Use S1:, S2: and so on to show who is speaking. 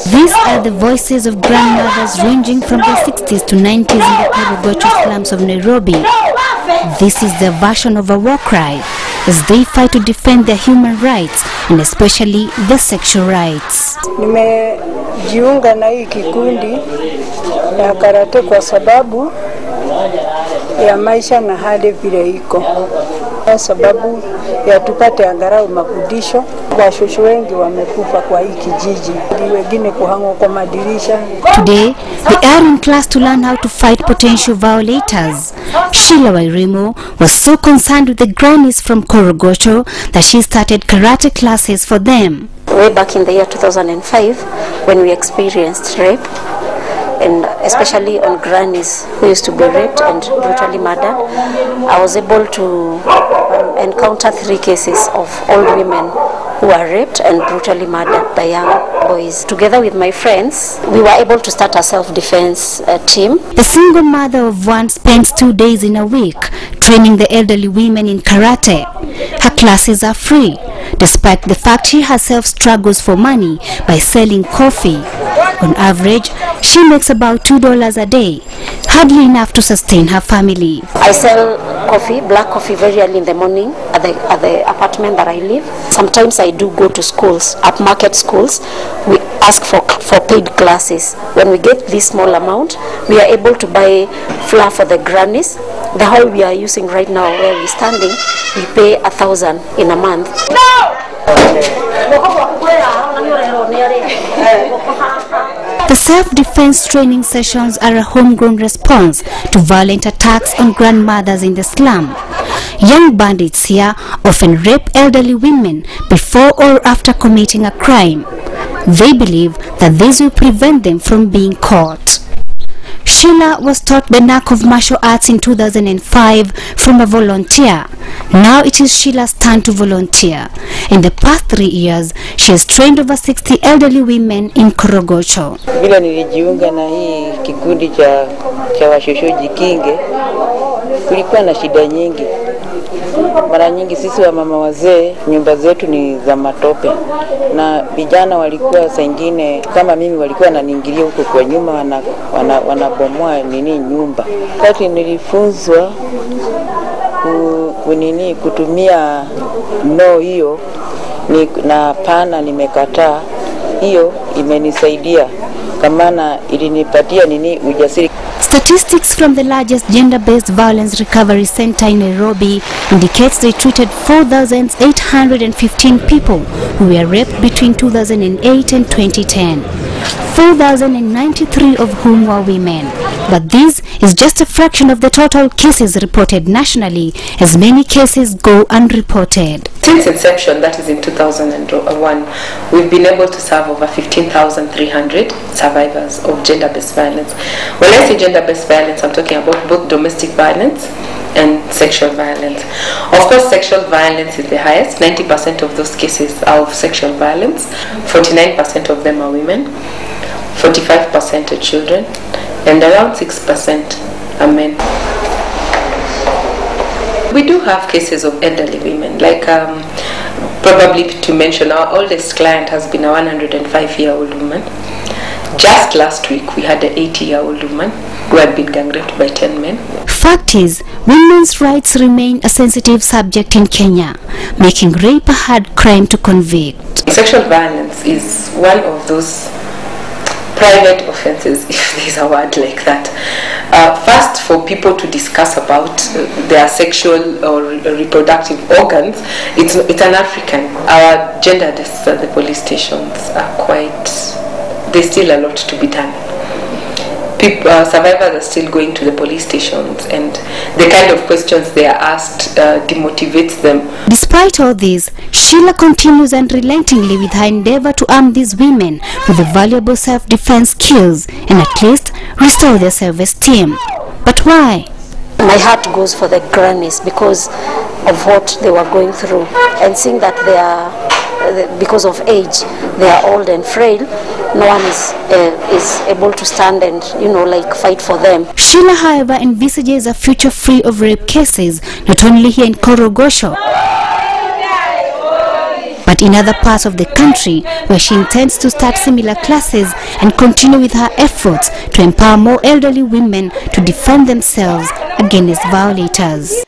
S1: These are the voices of grandmothers ranging from the 60s to 90s in the Korogocho slums of Nairobi. This is their version of a war cry as they fight to defend their human rights and especially their sexual rights.
S2: Nimejiunga na hii kikundi ya karate kwa sababu ya maisha na hali vile iko. Kwa sababu ya tupate angalau mafundisho. Washosho wengi wamekufa kwa hii kijiji. Wengine kuhangwa kwa madirisha.
S1: Today, they are in class to learn how to fight potential violators. Sheila Wairimo was so concerned with the grannies from Korogocho that she started karate classes for them.
S3: Way back in the year 2005, when we experienced rape, and especially on grannies who used to be raped and brutally murdered, I was able to encounter 3 cases of old women who were raped and brutally murdered by young boys. Together with my friends, we were able to start a self-defense team.
S1: The single mother of one spends 2 days in a week training the elderly women in karate. Her classes are free, despite the fact she herself struggles for money by selling coffee. On average, she makes about $2 a day, hardly enough to sustain her family.
S3: I sell coffee, black coffee, very early in the morning at the apartment that I live. Sometimes I do go to schools, upmarket schools. We ask for paid classes. When we get this small amount, we are able to buy flour for the grannies. The hall we are using right now, where we're standing, we pay 1,000 in a month.
S1: The self-defense training sessions are a homegrown response to violent attacks on grandmothers in the slum. Young bandits here often rape elderly women before or after committing a crime. They believe that this will prevent them from being caught. Sheila was taught the knack of martial arts in 2005 from a volunteer. Now it is Sheila's turn to volunteer. In the past 3 years, she has trained over 60 elderly women in Korogocho.
S2: Bila nilijiunga na hii kikundi cha washosho jikinge, kulikuwa na shida nyingi. Mara nyingi sisi wa mama wazee, nyumba zetu ni za matope. Na vijana walikuwa saa nyingine kama mimi walikuwa wananiingilia huko kwa nyuma wanabomoa nyumba. Wakati nilifunzwa kutumia no hiyo na pana nimekataa, hiyo imenisaidia kama ilinipatia ujasiri.
S1: Statistics from the largest gender-based violence recovery center in Nairobi indicates they treated 4,815 people who were raped between 2008 and 2010. 4,093 of whom were women. But this is just a fraction of the total cases reported nationally, as many cases go unreported.
S4: Since inception, that is in 2001, we've been able to serve over 15,300 survivors of gender-based violence. When I say gender-based violence, I'm talking about both domestic violence and sexual violence. Of course, sexual violence is the highest. 90% of those cases are of sexual violence. 49% of them are women. 45% are children. And around 6% are men. We do have cases of elderly women, like probably to mention, our oldest client has been a 105-year-old woman. Just last week we had an 80-year-old woman who had been gang raped by 10 men.
S1: Fact is, women's rights remain a sensitive subject in Kenya, making rape a hard crime to convict.
S4: Sexual violence is one of those private offenses, if there's a word like that. First, for people to discuss about their sexual or reproductive organs, it's an African. Our gender desks at the police stations are there's still a lot to be done. Survivors are still going to the police stations, and the kind of questions they are asked demotivates them. Despite
S1: all this, Sheila continues unrelentingly with her endeavor to arm these women with the valuable self-defense skills and at least restore their self-esteem. But why?
S3: My heart goes for the grannies because of what they were going through, and seeing that they are, because of age, they are old and frail. No one is able to stand and, fight for them.
S1: Sheila, however, envisages a future free of rape cases, not only here in Korogocho, but in other parts of the country where she intends to start similar classes and continue with her efforts to empower more elderly women to defend themselves against violators.